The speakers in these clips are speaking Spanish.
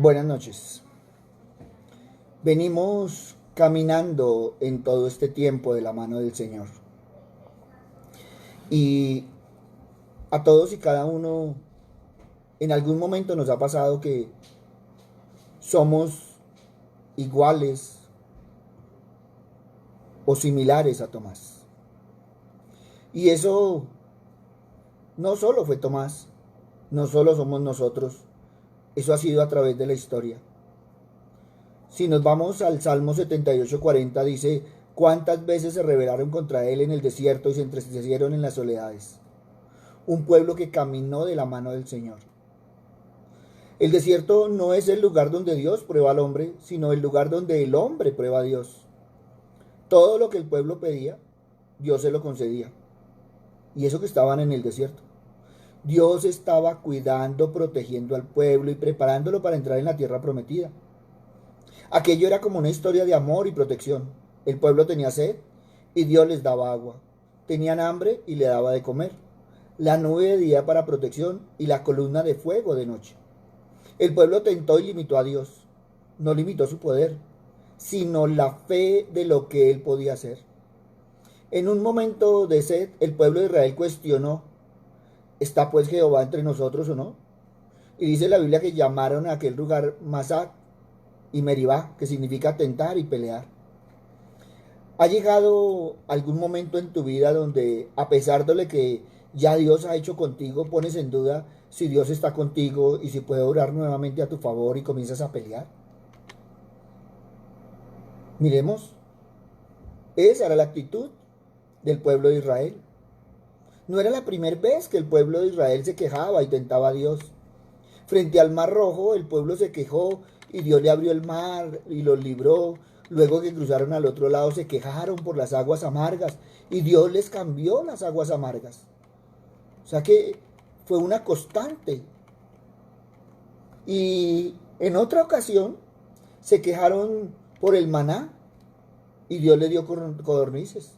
Buenas noches. Venimos caminando en todo este tiempo de la mano del Señor. Y a todos y cada uno en algún momento nos ha pasado que somos iguales o similares a Tomás. Y eso no solo fue Tomás, no solo somos nosotros, eso ha sido a través de la historia. Si nos vamos al Salmo 78:40, dice: ¿cuántas veces se rebelaron contra él en el desierto y se entristecieron en las soledades? Un pueblo que caminó de la mano del Señor. El desierto no es el lugar donde Dios prueba al hombre, sino el lugar donde el hombre prueba a Dios. Todo lo que el pueblo pedía, Dios se lo concedía. Y eso que estaban en el desierto. Dios estaba cuidando, protegiendo al pueblo y preparándolo para entrar en la tierra prometida. Aquello era como una historia de amor y protección. El pueblo tenía sed y Dios les daba agua. Tenían hambre y le daba de comer. La nube de día para protección y la columna de fuego de noche. El pueblo tentó y limitó a Dios. No limitó su poder, sino la fe de lo que él podía hacer. En un momento de sed, el pueblo de Israel cuestionó: ¿está pues Jehová entre nosotros o no? Y dice la Biblia que llamaron a aquel lugar Masá y Meribá, que significa tentar y pelear. ¿Ha llegado algún momento en tu vida donde, a pesar de lo que ya Dios ha hecho contigo, pones en duda si Dios está contigo y si puede obrar nuevamente a tu favor y comienzas a pelear? Miremos, esa era la actitud del pueblo de Israel. No era la primera vez que el pueblo de Israel se quejaba y tentaba a Dios. Frente al Mar Rojo, el pueblo se quejó y Dios le abrió el mar y los libró. Luego que cruzaron al otro lado, se quejaron por las aguas amargas y Dios les cambió las aguas amargas. O sea que fue una constante. Y en otra ocasión se quejaron por el maná y Dios le dio codornices.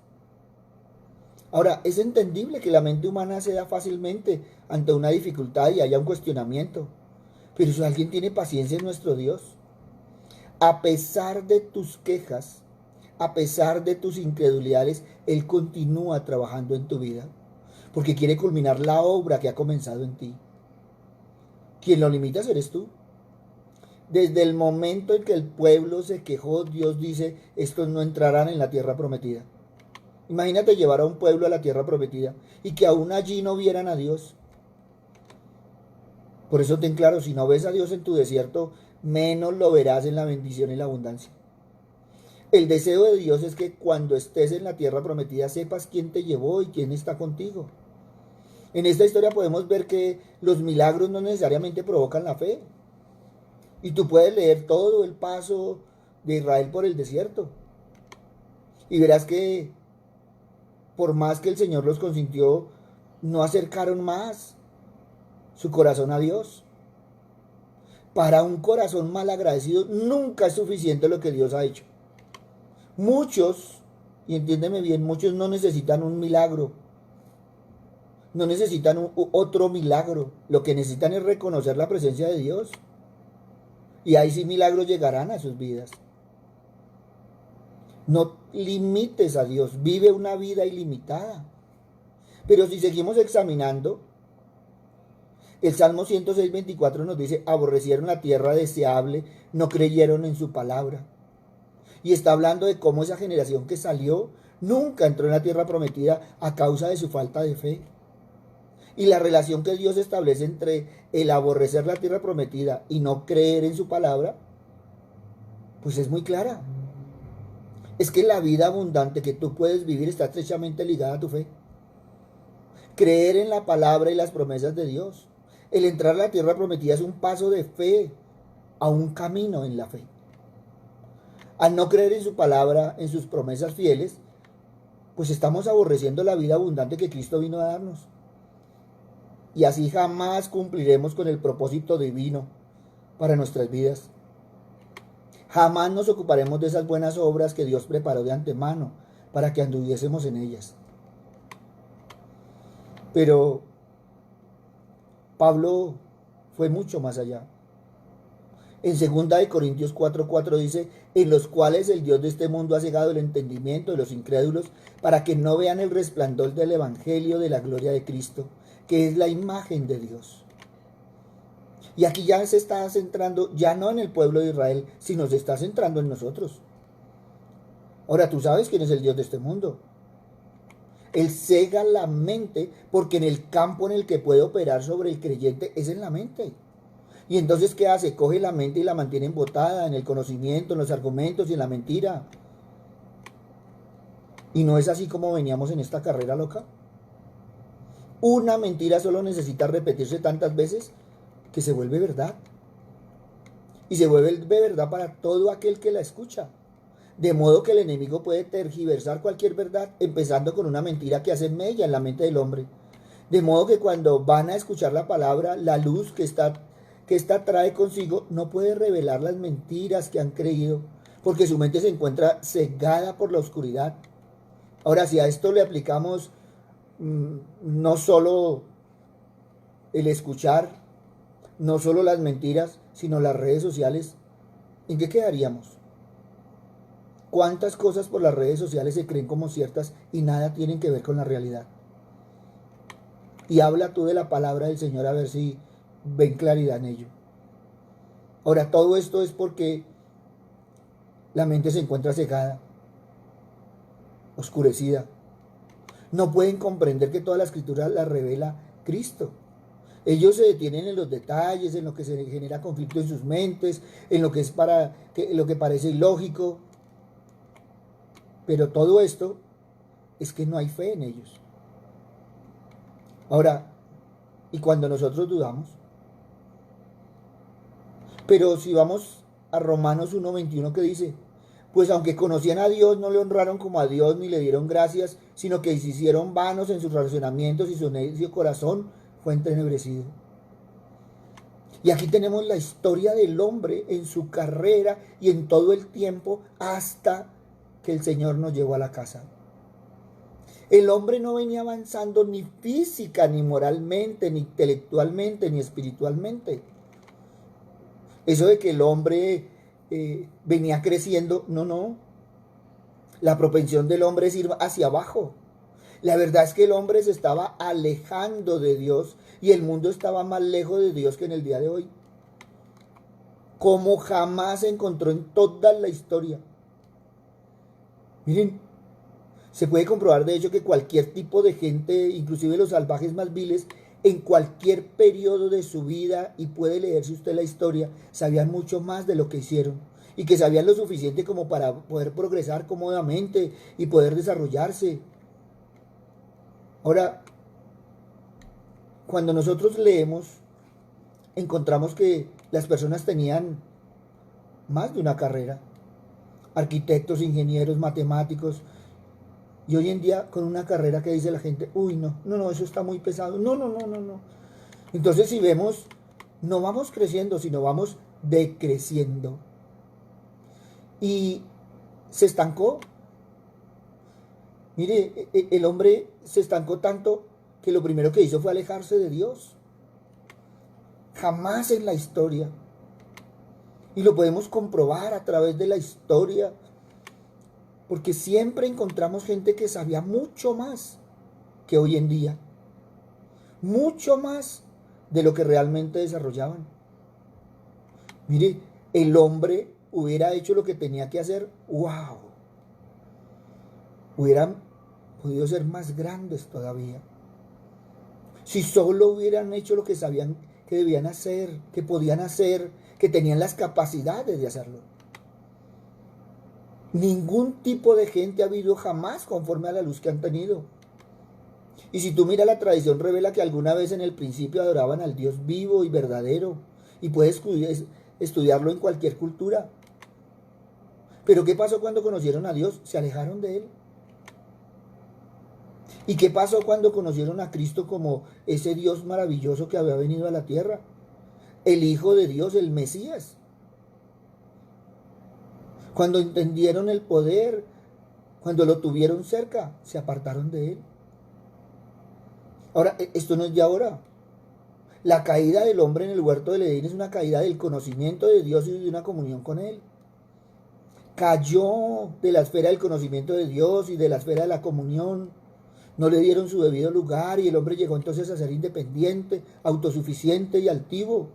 Ahora, es entendible que la mente humana se da fácilmente ante una dificultad y haya un cuestionamiento. Pero si alguien tiene paciencia, es nuestro Dios. A pesar de tus quejas, a pesar de tus incredulidades, Él continúa trabajando en tu vida, porque quiere culminar la obra que ha comenzado en ti. Quien lo limita eres tú. Desde el momento en que el pueblo se quejó, Dios dice: estos no entrarán en la tierra prometida. Imagínate llevar a un pueblo a la tierra prometida y que aún allí no vieran a Dios. Por eso ten claro, si no ves a Dios en tu desierto, menos lo verás en la bendición y la abundancia. El deseo de Dios es que cuando estés en la tierra prometida sepas quién te llevó y quién está contigo. En esta historia podemos ver que los milagros no necesariamente provocan la fe. Y tú puedes leer todo el paso de Israel por el desierto. Y verás que por más que el Señor los consintió, no acercaron más su corazón a Dios. Para un corazón mal agradecido nunca es suficiente lo que Dios ha hecho. Muchos, y entiéndeme bien, muchos no necesitan un milagro, no necesitan otro milagro. Lo que necesitan es reconocer la presencia de Dios. Y ahí sí milagros llegarán a sus vidas. No limites a Dios, vive una vida ilimitada. Pero si seguimos examinando, el Salmo 106:24 nos dice: aborrecieron la tierra deseable, no creyeron en su palabra. Y está hablando de cómo esa generación que salió nunca entró en la tierra prometida a causa de su falta de fe. Y la relación que Dios establece entre el aborrecer la tierra prometida y no creer en su palabra, pues es muy clara. Es que la vida abundante que tú puedes vivir está estrechamente ligada a tu fe. Creer en la palabra y las promesas de Dios. El entrar a la tierra prometida es un paso de fe a un camino en la fe. Al no creer en su palabra, en sus promesas fieles, pues estamos aborreciendo la vida abundante que Cristo vino a darnos. Y así jamás cumpliremos con el propósito divino para nuestras vidas. Jamás nos ocuparemos de esas buenas obras que Dios preparó de antemano para que anduviésemos en ellas. Pero Pablo fue mucho más allá. En 2 Corintios 4:4 dice, en los cuales el Dios de este mundo ha cegado el entendimiento de los incrédulos para que no vean el resplandor del evangelio de la gloria de Cristo, que es la imagen de Dios. Y aquí ya se está centrando, ya no en el pueblo de Israel, sino se está centrando en nosotros. Ahora, tú sabes quién es el Dios de este mundo. Él cega la mente porque en el campo en el que puede operar sobre el creyente es en la mente. Y entonces, ¿qué hace? Coge la mente y la mantiene embotada en el conocimiento, en los argumentos y en la mentira. ¿Y no es así como veníamos en esta carrera loca? Una mentira solo necesita repetirse tantas veces que se vuelve verdad. Y se vuelve verdad para todo aquel que la escucha. De modo que el enemigo puede tergiversar cualquier verdad, empezando con una mentira que hace mella en la mente del hombre. De modo que cuando van a escuchar la palabra, la luz que esta trae consigo no puede revelar las mentiras que han creído, porque su mente se encuentra cegada por la oscuridad. Ahora, si a esto le aplicamos no solo el escuchar, no solo las mentiras, sino las redes sociales, ¿en qué quedaríamos? ¿Cuántas cosas por las redes sociales se creen como ciertas y nada tienen que ver con la realidad? Y habla tú de la palabra del Señor a ver si ven claridad en ello. Ahora, todo esto es porque la mente se encuentra cegada, oscurecida. No pueden comprender que toda la escritura la revela Cristo. Ellos se detienen en los detalles, en lo que se genera conflicto en sus mentes, en lo que es lo que parece ilógico. Pero todo esto es que no hay fe en ellos. Ahora, ¿y cuando nosotros dudamos? Pero si vamos a Romanos 1:21 que dice, pues aunque conocían a Dios, no le honraron como a Dios ni le dieron gracias, sino que se hicieron vanos en sus razonamientos y su necio corazón fue entenebrecido. Y aquí tenemos la historia del hombre en su carrera y en todo el tiempo hasta que el Señor nos llevó a la casa. El hombre no venía avanzando ni física, ni moralmente, ni intelectualmente, ni espiritualmente. Eso de que el hombre venía creciendo, no. La propensión del hombre es ir hacia abajo. La verdad es que el hombre se estaba alejando de Dios y el mundo estaba más lejos de Dios que en el día de hoy. Como jamás se encontró en toda la historia. Miren, se puede comprobar de hecho que cualquier tipo de gente, inclusive los salvajes más viles, en cualquier periodo de su vida, y puede leerse usted la historia, sabían mucho más de lo que hicieron. Y que sabían lo suficiente como para poder progresar cómodamente y poder desarrollarse. Ahora, cuando nosotros leemos, encontramos que las personas tenían más de una carrera. Arquitectos, ingenieros, matemáticos. Y hoy en día con una carrera que dice la gente, uy, no, eso está muy pesado. No. Entonces si vemos, no vamos creciendo, sino vamos decreciendo. Y se estancó. Mire, el hombre se estancó tanto que lo primero que hizo fue alejarse de Dios. Jamás en la historia. Y lo podemos comprobar a través de la historia. Porque siempre encontramos gente que sabía mucho más que hoy en día. Mucho más de lo que realmente desarrollaban. Mire, el hombre hubiera hecho lo que tenía que hacer. ¡Wow! Hubieran podido ser más grandes todavía. Si solo hubieran hecho lo que sabían que debían hacer, que podían hacer, que tenían las capacidades de hacerlo. Ningún tipo de gente ha vivido jamás conforme a la luz que han tenido. Y si tú miras, la tradición revela que alguna vez en el principio adoraban al Dios vivo y verdadero. Y puedes estudiarlo en cualquier cultura. Pero ¿qué pasó cuando conocieron a Dios? Se alejaron de Él. ¿Y qué pasó cuando conocieron a Cristo como ese Dios maravilloso que había venido a la tierra? El Hijo de Dios, el Mesías. Cuando entendieron el poder, cuando lo tuvieron cerca, se apartaron de Él. Ahora, esto no es de ahora. La caída del hombre en el huerto del Edén es una caída del conocimiento de Dios y de una comunión con Él. Cayó de la esfera del conocimiento de Dios y de la esfera de la comunión. No le dieron su debido lugar y el hombre llegó entonces a ser independiente, autosuficiente y altivo.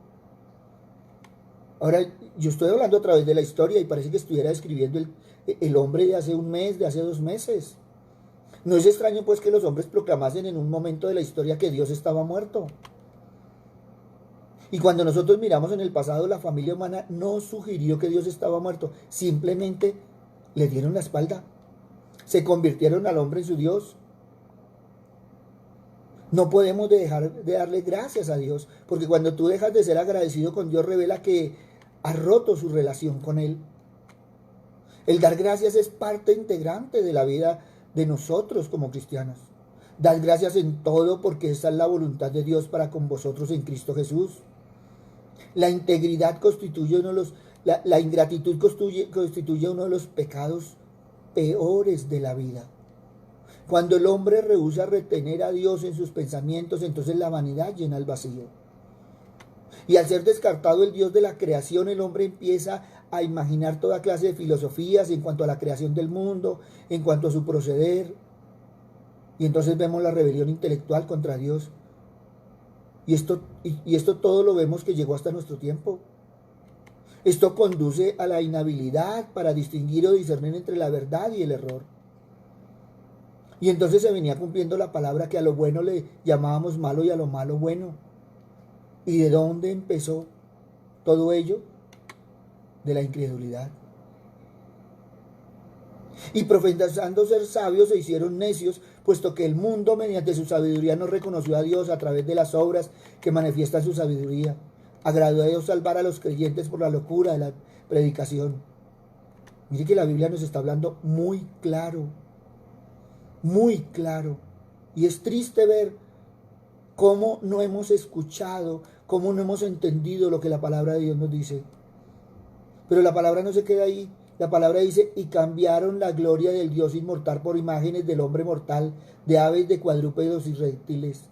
Ahora, yo estoy hablando a través de la historia y parece que estuviera describiendo el hombre de hace un mes, de hace 2 meses. No es extraño pues que los hombres proclamasen en un momento de la historia que Dios estaba muerto. Y cuando nosotros miramos en el pasado, la familia humana no sugirió que Dios estaba muerto, simplemente le dieron la espalda, se convirtieron al hombre en su Dios. No podemos dejar de darle gracias a Dios, porque cuando tú dejas de ser agradecido con Dios, revela que has roto su relación con Él. El dar gracias es parte integrante de la vida de nosotros como cristianos. Dad gracias en todo porque esa es la voluntad de Dios para con vosotros en Cristo Jesús. La integridad constituye la ingratitud constituye uno de los pecados peores de la vida. Cuando el hombre rehúsa retener a Dios en sus pensamientos, entonces la vanidad llena el vacío. Y al ser descartado el Dios de la creación, el hombre empieza a imaginar toda clase de filosofías en cuanto a la creación del mundo, en cuanto a su proceder. Y entonces vemos la rebelión intelectual contra Dios. Y esto todo lo vemos que llegó hasta nuestro tiempo. Esto conduce a la inhabilidad para distinguir o discernir entre la verdad y el error. Y entonces se venía cumpliendo la palabra que a lo bueno le llamábamos malo y a lo malo bueno. ¿Y de dónde empezó todo ello? De la incredulidad. Y profesando ser sabios se hicieron necios, puesto que el mundo mediante su sabiduría no reconoció a Dios a través de las obras que manifiestan su sabiduría. Agradó a Dios salvar a los creyentes por la locura de la predicación. Mire que la Biblia nos está hablando muy claro, muy claro. Y es triste ver cómo no hemos escuchado, cómo no hemos entendido lo que la palabra de Dios nos dice. Pero la palabra no se queda ahí. La palabra dice, y cambiaron la gloria del Dios inmortal por imágenes del hombre mortal, de aves, de cuadrúpedos y reptiles.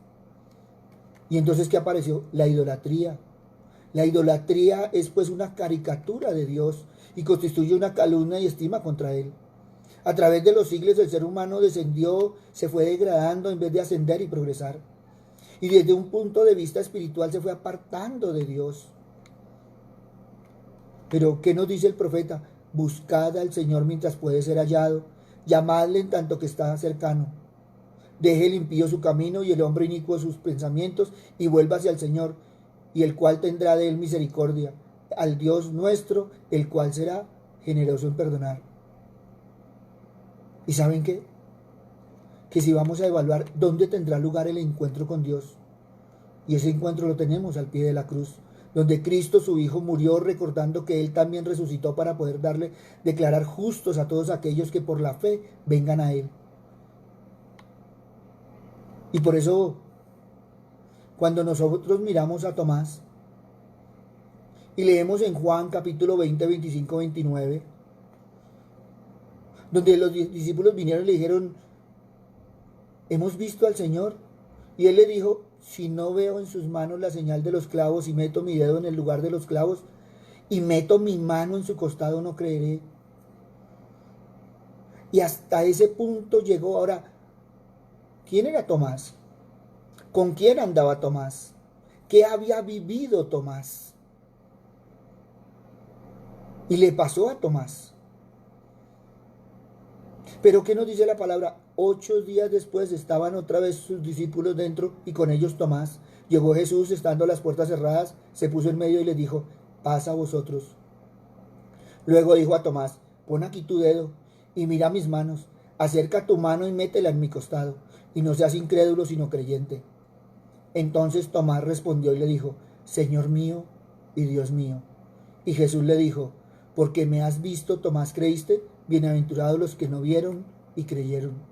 Y entonces, ¿qué apareció? La idolatría. La idolatría es pues una caricatura de Dios y constituye una calumnia y estima contra Él. A través de los siglos el ser humano descendió, se fue degradando en vez de ascender y progresar. Y desde un punto de vista espiritual se fue apartando de Dios. Pero, ¿qué nos dice el profeta? Buscad al Señor mientras puede ser hallado, llamadle en tanto que está cercano. Deje el impío su camino y el hombre inicuo sus pensamientos y vuelva hacia el Señor, y el cual tendrá de él misericordia, al Dios nuestro, el cual será generoso en perdonar. ¿Y saben qué? Que si vamos a evaluar dónde tendrá lugar el encuentro con Dios, y ese encuentro lo tenemos al pie de la cruz, donde Cristo su Hijo murió recordando que Él también resucitó para poder declarar justos a todos aquellos que por la fe vengan a Él. Y por eso, cuando nosotros miramos a Tomás y leemos en Juan capítulo 20, 25, 29, donde los discípulos vinieron y le dijeron, hemos visto al Señor, y Él le dijo, si no veo en sus manos la señal de los clavos y meto mi dedo en el lugar de los clavos y meto mi mano en su costado, no creeré. Y hasta ese punto llegó. Ahora, ¿quién era Tomás? ¿Con quién andaba Tomás? ¿Qué había vivido Tomás? Y le pasó a Tomás. Pero ¿qué nos dice la palabra? 8 días después estaban otra vez sus discípulos dentro y con ellos Tomás. Llegó Jesús, estando las puertas cerradas, se puso en medio y les dijo, paz a vosotros. Luego dijo a Tomás, pon aquí tu dedo y mira mis manos, acerca tu mano y métela en mi costado, y no seas incrédulo sino creyente. Entonces Tomás respondió y le dijo, Señor mío y Dios mío. Y Jesús le dijo, porque me has visto, Tomás, creíste, bienaventurados los que no vieron y creyeron.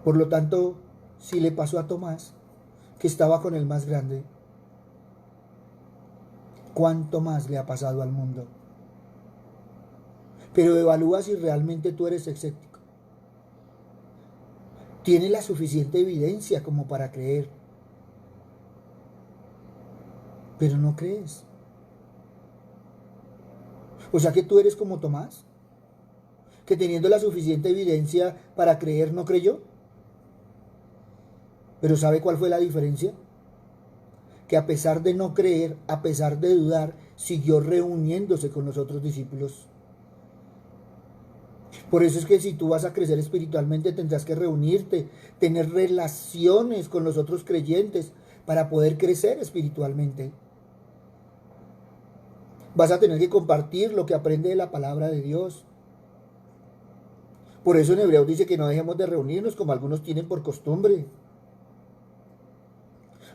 Por lo tanto, si le pasó a Tomás, que estaba con el más grande, ¿cuánto más le ha pasado al mundo? Pero evalúa si realmente tú eres escéptico. ¿Tienes la suficiente evidencia como para creer? pero no crees. O sea que tú eres como Tomás, que teniendo la suficiente evidencia para creer no creyó. Pero ¿sabe cuál fue la diferencia? Que a pesar de no creer, a pesar de dudar, siguió reuniéndose con los otros discípulos. Por eso es que si tú vas a crecer espiritualmente tendrás que reunirte, tener relaciones con los otros creyentes para poder crecer espiritualmente. Vas a tener que compartir lo que aprende de la palabra de Dios. Por eso en Hebreos dice que no dejemos de reunirnos como algunos tienen por costumbre.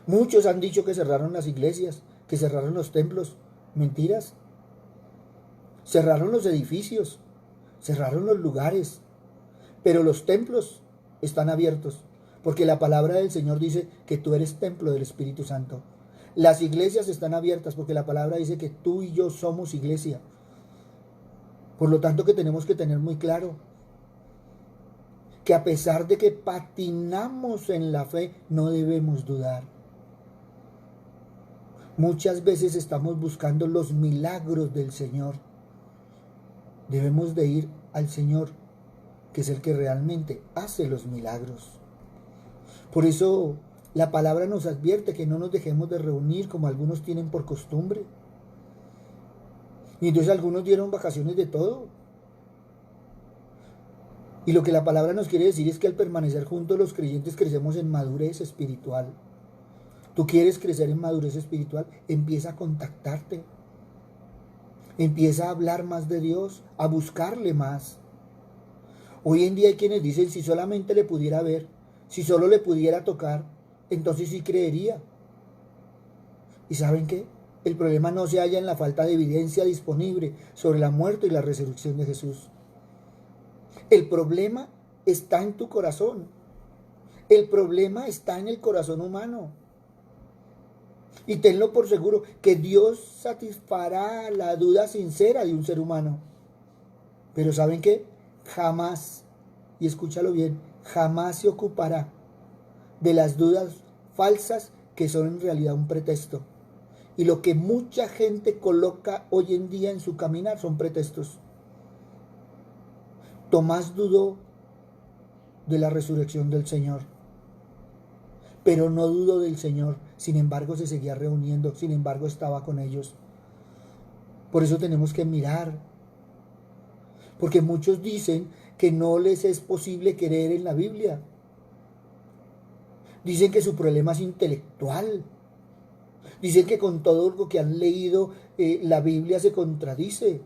Muchos han dicho que cerraron las iglesias, que cerraron los templos. Mentiras. Cerraron los edificios, cerraron los lugares, pero los templos están abiertos, porque la palabra del Señor dice que tú eres templo del Espíritu Santo. Las iglesias están abiertas porque la palabra dice que tú y yo somos iglesia. Por lo tanto que tenemos que tener muy claro que a pesar de que patinamos en la fe, no debemos dudar. Muchas veces estamos buscando los milagros del Señor. Debemos de ir al Señor, que es el que realmente hace los milagros. Por eso la palabra nos advierte que no nos dejemos de reunir como algunos tienen por costumbre. Y entonces algunos dieron vacaciones de todo. Y lo que la palabra nos quiere decir es que al permanecer juntos los creyentes crecemos en madurez espiritual. ¿Tú quieres crecer en madurez espiritual? Empieza a contactarte. Empieza a hablar más de Dios, a buscarle más. Hoy en día hay quienes dicen, si solamente le pudiera ver, si solo le pudiera tocar, entonces sí creería. ¿Y saben qué? El problema no se halla en la falta de evidencia disponible sobre la muerte y la resurrección de Jesús. El problema está en tu corazón. El problema está en el corazón humano. Y tenlo por seguro que Dios satisfará la duda sincera de un ser humano. Pero ¿saben qué? Jamás, y escúchalo bien, jamás se ocupará de las dudas falsas que son en realidad un pretexto. Y lo que mucha gente coloca hoy en día en su caminar son pretextos. Tomás dudó de la resurrección del Señor, pero no dudó del Señor. Sin embargo, se seguía reuniendo, sin embargo, estaba con ellos. Por eso tenemos que mirar, porque muchos dicen que no les es posible creer en la Biblia. Dicen que su problema es intelectual. Dicen que con todo lo que han leído, la Biblia se contradice.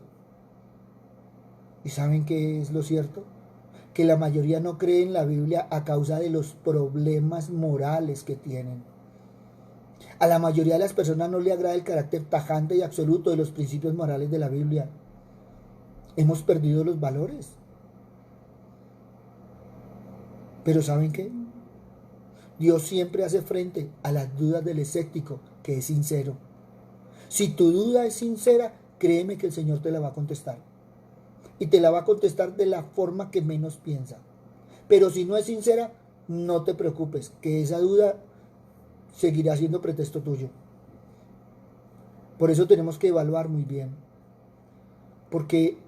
¿Y saben qué es lo cierto? Que la mayoría no cree en la Biblia a causa de los problemas morales que tienen. A la mayoría de las personas no le agrada el carácter tajante y absoluto de los principios morales de la Biblia. Hemos perdido los valores. Pero ¿saben qué? Dios siempre hace frente a las dudas del escéptico, que es sincero. Si tu duda es sincera, créeme que el Señor te la va a contestar. Y te la va a contestar de la forma que menos piensa. Pero si no es sincera, no te preocupes, que esa duda seguirá siendo pretexto tuyo. Por eso tenemos que evaluar muy bien. Porque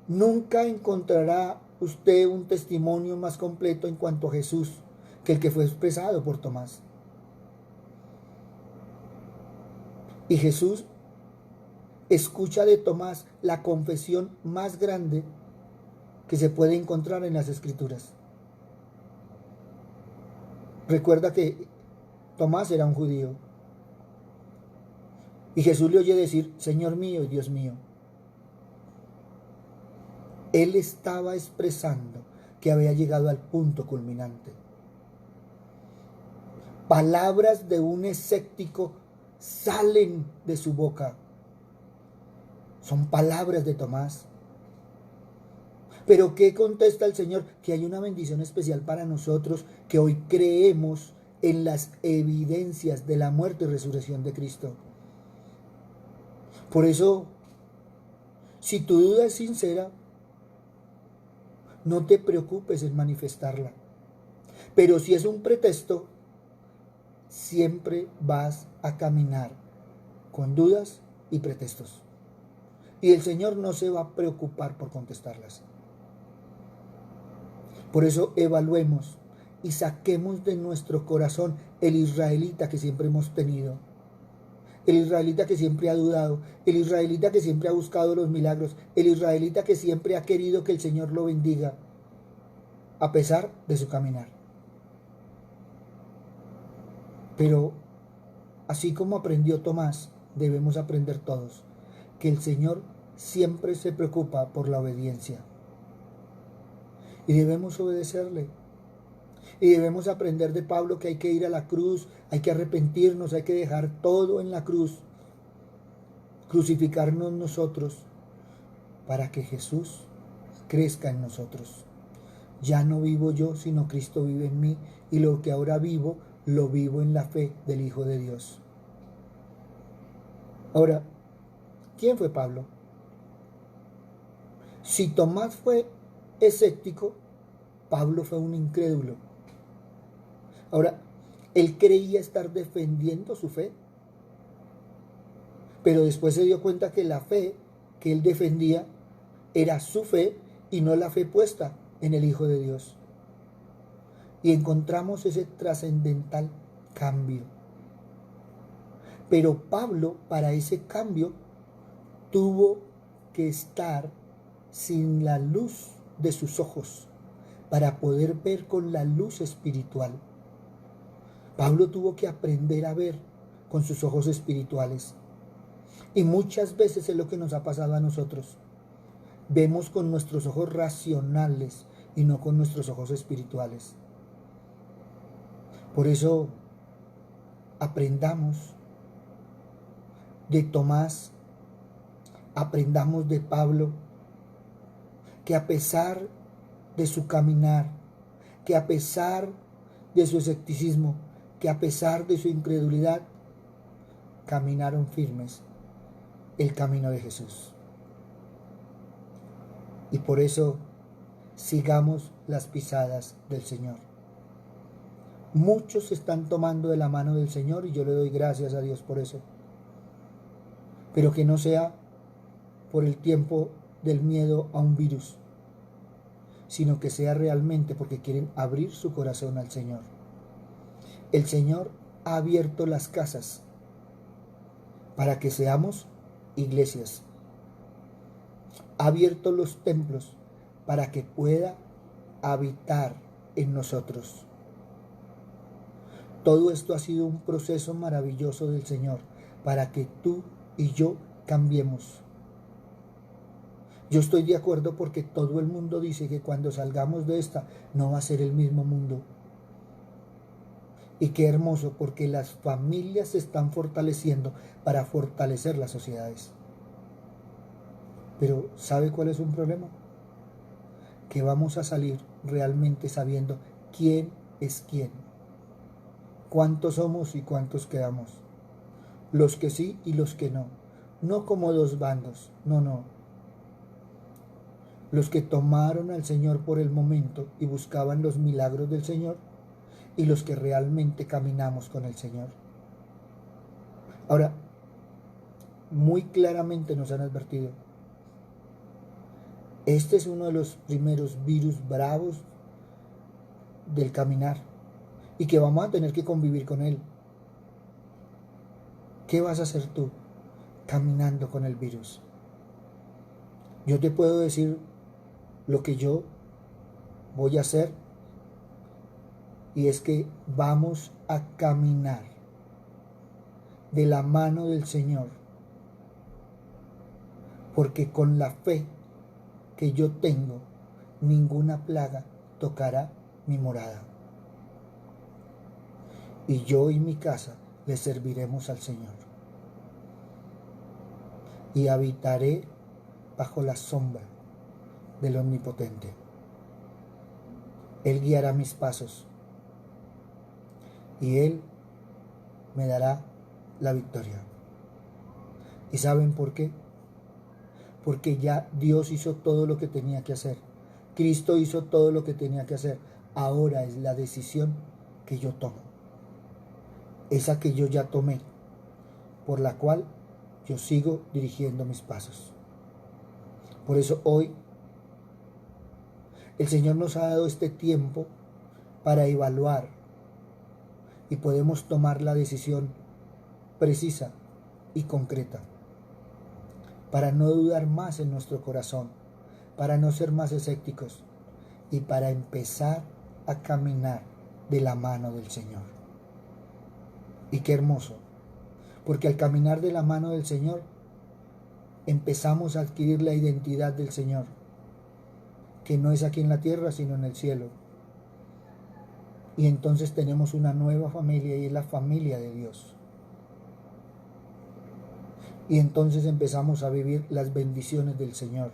nunca encontrará usted un testimonio más completo en cuanto a Jesús que el que fue expresado por Tomás. Y Jesús escucha de Tomás la confesión más grande que se puede encontrar en las Escrituras. Recuerda que Tomás era un judío. Y Jesús le oye decir, Señor mío y Dios mío. Él estaba expresando que había llegado al punto culminante. Palabras de un escéptico salen de su boca. Son palabras de Tomás. Pero ¿qué contesta el Señor? Que hay una bendición especial para nosotros que hoy creemos en las evidencias de la muerte y resurrección de Cristo. Por eso, si tu duda es sincera, no te preocupes en manifestarla. Pero si es un pretexto, siempre vas a caminar con dudas y pretextos. Y el Señor no se va a preocupar por contestarlas. Por eso evaluemos y saquemos de nuestro corazón el israelita que siempre hemos tenido. El israelita que siempre ha dudado, el israelita que siempre ha buscado los milagros, el israelita que siempre ha querido que el Señor lo bendiga, a pesar de su caminar. Pero así como aprendió Tomás, debemos aprender todos que el Señor siempre se preocupa por la obediencia. Y debemos obedecerle. Y debemos aprender de Pablo que hay que ir a la cruz, hay que arrepentirnos, hay que dejar todo en la cruz, crucificarnos nosotros para que Jesús crezca en nosotros. Ya no vivo yo, sino Cristo vive en mí, y lo que ahora vivo, lo vivo en la fe del Hijo de Dios. Ahora, ¿quién fue Pablo? Si Tomás fue escéptico, Pablo fue un incrédulo. Ahora, él creía estar defendiendo su fe, pero después se dio cuenta que la fe que él defendía era su fe y no la fe puesta en el Hijo de Dios. Y encontramos ese trascendental cambio. Pero Pablo, para ese cambio, tuvo que estar sin la luz de sus ojos para poder ver con la luz espiritual. Pablo tuvo que aprender a ver con sus ojos espirituales. Y muchas veces es lo que nos ha pasado a nosotros. Vemos con nuestros ojos racionales y no con nuestros ojos espirituales. Por eso aprendamos de Tomás, aprendamos de Pablo, que a pesar de su caminar, que a pesar de su escepticismo, que a pesar de su incredulidad, caminaron firmes el camino de Jesús. Y por eso sigamos las pisadas del Señor. Muchos están tomando de la mano del Señor y yo le doy gracias a Dios por eso. Pero que no sea por el tiempo del miedo a un virus, sino que sea realmente porque quieren abrir su corazón al Señor. El Señor ha abierto las casas para que seamos iglesias. Ha abierto los templos para que pueda habitar en nosotros. Todo esto ha sido un proceso maravilloso del Señor para que tú y yo cambiemos. Yo estoy de acuerdo porque todo el mundo dice que cuando salgamos de esta no va a ser el mismo mundo. Y qué hermoso, porque las familias se están fortaleciendo para fortalecer las sociedades. Pero ¿sabe cuál es un problema? Que vamos a salir realmente sabiendo quién es quién. Cuántos somos y cuántos quedamos. Los que sí y los que no. No como dos bandos, no. Los que tomaron al Señor por el momento y buscaban los milagros del Señor, y los que realmente caminamos con el Señor. Ahora, muy claramente nos han advertido, este es uno de los primeros virus bravos del caminar y que vamos a tener que convivir con él. ¿Qué vas a hacer tú caminando con el virus? Yo te puedo decir lo que yo voy a hacer, y es que vamos a caminar de la mano del Señor, porque con la fe que yo tengo, ninguna plaga tocará mi morada. Y yo y mi casa le serviremos al Señor. Y habitaré bajo la sombra del Omnipotente. Él guiará mis pasos y Él me dará la victoria. ¿Y saben por qué? Porque ya Dios hizo todo lo que tenía que hacer. Cristo hizo todo lo que tenía que hacer. Ahora es la decisión que yo tomo. Esa que yo ya tomé, por la cual yo sigo dirigiendo mis pasos. Por eso hoy el Señor nos ha dado este tiempo para evaluar y podemos tomar la decisión precisa y concreta para no dudar más en nuestro corazón, para no ser más escépticos y para empezar a caminar de la mano del Señor. Y qué hermoso, porque al caminar de la mano del Señor empezamos a adquirir la identidad del Señor, que no es aquí en la tierra sino en el cielo. Y entonces tenemos una nueva familia y es la familia de Dios. Y entonces empezamos a vivir las bendiciones del Señor,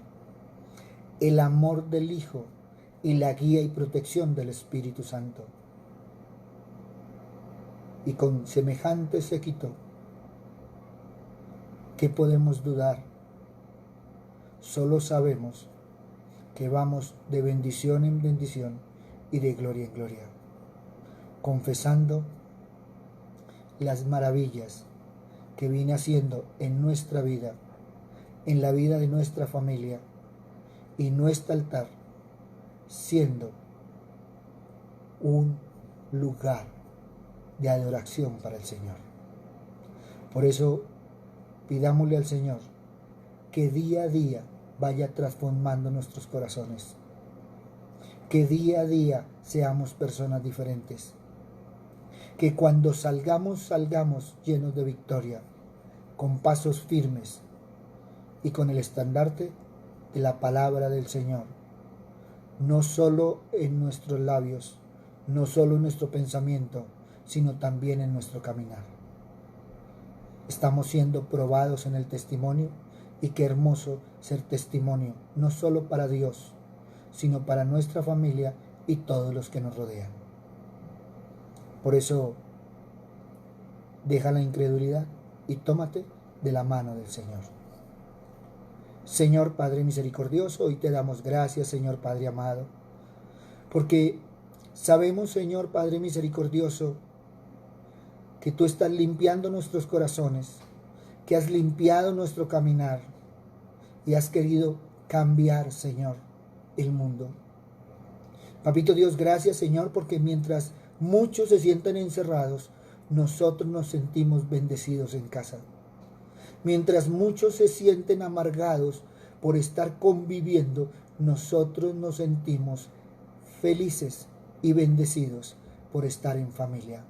el amor del Hijo y la guía y protección del Espíritu Santo. Y con semejante séquito, ¿qué podemos dudar? Solo sabemos que vamos de bendición en bendición y de gloria en gloria, confesando las maravillas que viene haciendo en nuestra vida, en la vida de nuestra familia y nuestro altar, siendo un lugar de adoración para el Señor. Por eso pidámosle al Señor que día a día vaya transformando nuestros corazones, que día a día seamos personas diferentes, que cuando salgamos llenos de victoria, con pasos firmes y con el estandarte de la palabra del Señor, no solo en nuestros labios, no solo en nuestro pensamiento, sino también en nuestro caminar. Estamos siendo probados en el testimonio, y qué hermoso ser testimonio, no solo para Dios, sino para nuestra familia y todos los que nos rodean. Por eso, deja la incredulidad y tómate de la mano del Señor. Señor Padre misericordioso, hoy te damos gracias, Señor Padre amado, porque sabemos, Señor Padre misericordioso, que tú estás limpiando nuestros corazones, que has limpiado nuestro caminar y has querido cambiar, Señor, el mundo. Papito Dios, gracias, Señor, porque mientras muchos se sienten encerrados, nosotros nos sentimos bendecidos en casa. Mientras muchos se sienten amargados por estar conviviendo, nosotros nos sentimos felices y bendecidos por estar en familia.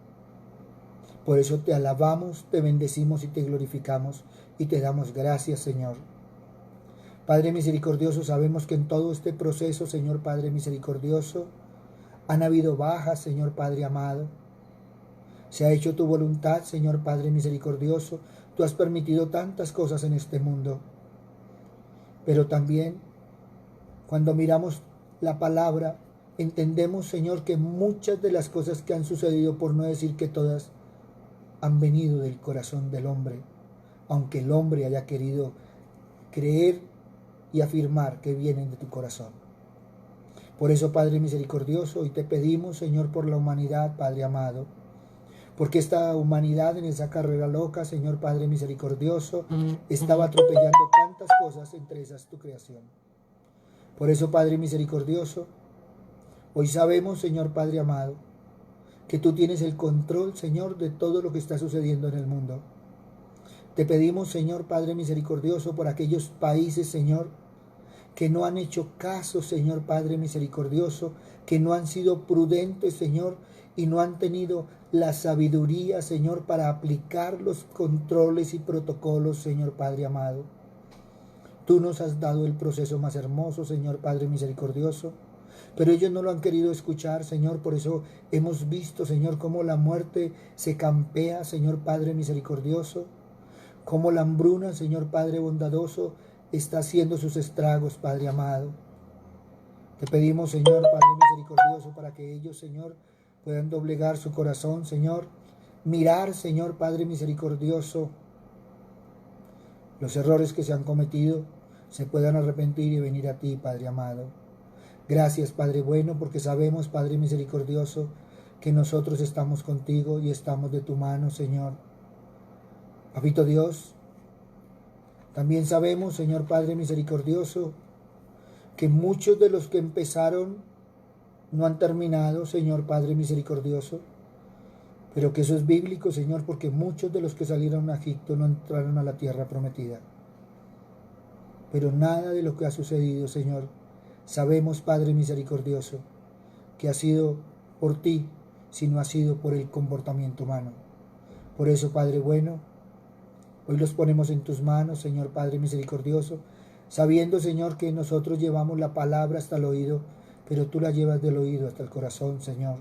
Por eso te alabamos, te bendecimos y te glorificamos y te damos gracias, Señor. Padre misericordioso, sabemos que en todo este proceso, Señor Padre misericordioso, han habido bajas, Señor Padre amado. Se ha hecho tu voluntad, Señor Padre misericordioso. Tú has permitido tantas cosas en este mundo. Pero también, cuando miramos la palabra, entendemos, Señor, que muchas de las cosas que han sucedido, por no decir que todas, han venido del corazón del hombre, aunque el hombre haya querido creer y afirmar que vienen de tu corazón. Por eso, Padre misericordioso, hoy te pedimos, Señor, por la humanidad, Padre amado, porque esta humanidad en esa carrera loca, Señor Padre misericordioso, estaba atropellando tantas cosas, entre esas tu creación. Por eso, Padre misericordioso, hoy sabemos, Señor Padre amado, que tú tienes el control, Señor, de todo lo que está sucediendo en el mundo. Te pedimos, Señor Padre misericordioso, por aquellos países, Señor, que no han hecho caso, Señor Padre misericordioso, que no han sido prudentes, Señor, y no han tenido la sabiduría, Señor, para aplicar los controles y protocolos, Señor Padre amado. Tú nos has dado el proceso más hermoso, Señor Padre misericordioso, pero ellos no lo han querido escuchar, Señor. Por eso hemos visto, Señor, cómo la muerte se campea, Señor Padre misericordioso, cómo la hambruna, Señor Padre bondadoso, está haciendo sus estragos, Padre amado. Te pedimos, Señor Padre misericordioso, para que ellos, Señor, puedan doblegar su corazón, Señor, mirar, Señor Padre misericordioso, los errores que se han cometido, se puedan arrepentir y venir a ti, Padre amado. Gracias, Padre bueno, porque sabemos, Padre misericordioso, que nosotros estamos contigo y estamos de tu mano, Señor. Papito Dios, También sabemos, Señor Padre misericordioso, que muchos de los que empezaron no han terminado, Señor Padre misericordioso, pero que eso es bíblico, Señor, porque muchos de los que salieron a Egipto no entraron a la tierra prometida. Pero nada de lo que ha sucedido, Señor, sabemos, Padre misericordioso, que ha sido por ti, sino ha sido por el comportamiento humano. Por eso, Padre bueno, hoy los ponemos en tus manos, Señor Padre misericordioso, sabiendo, Señor, que nosotros llevamos la palabra hasta el oído, pero tú la llevas del oído hasta el corazón, Señor.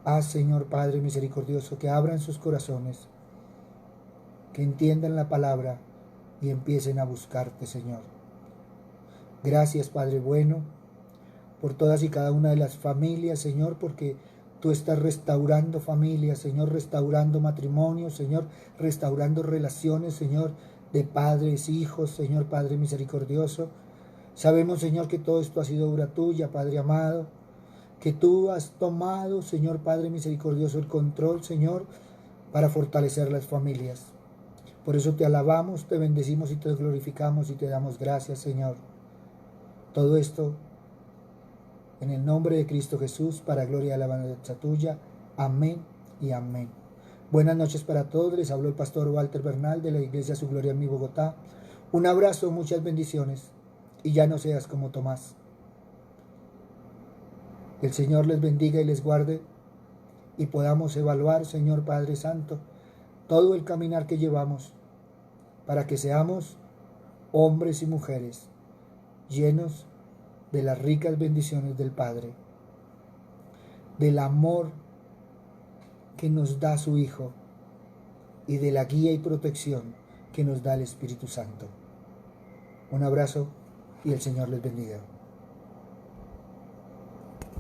Haz, Señor Padre misericordioso, que abran sus corazones, que entiendan la palabra y empiecen a buscarte, Señor. Gracias, Padre bueno, por todas y cada una de las familias, Señor, porque tú estás restaurando familias, Señor, restaurando matrimonios, Señor, restaurando relaciones, Señor, de padres, hijos, Señor Padre misericordioso. Sabemos, Señor, que todo esto ha sido obra tuya, Padre amado, que tú has tomado, Señor Padre misericordioso, el control, Señor, para fortalecer las familias. Por eso te alabamos, te bendecimos y te glorificamos y te damos gracias, Señor. Todo esto en el nombre de Cristo Jesús, para gloria y alabanza tuya. Amén y amén. Buenas noches para todos. Les habló el pastor Walter Bernal de la Iglesia Su Gloria en mi Bogotá. Un abrazo, muchas bendiciones y ya no seas como Tomás. El Señor les bendiga y les guarde y podamos evaluar, Señor Padre Santo, todo el caminar que llevamos para que seamos hombres y mujeres llenos de las ricas bendiciones del Padre, del amor que nos da su Hijo y de la guía y protección que nos da el Espíritu Santo. Un abrazo y el Señor les bendiga.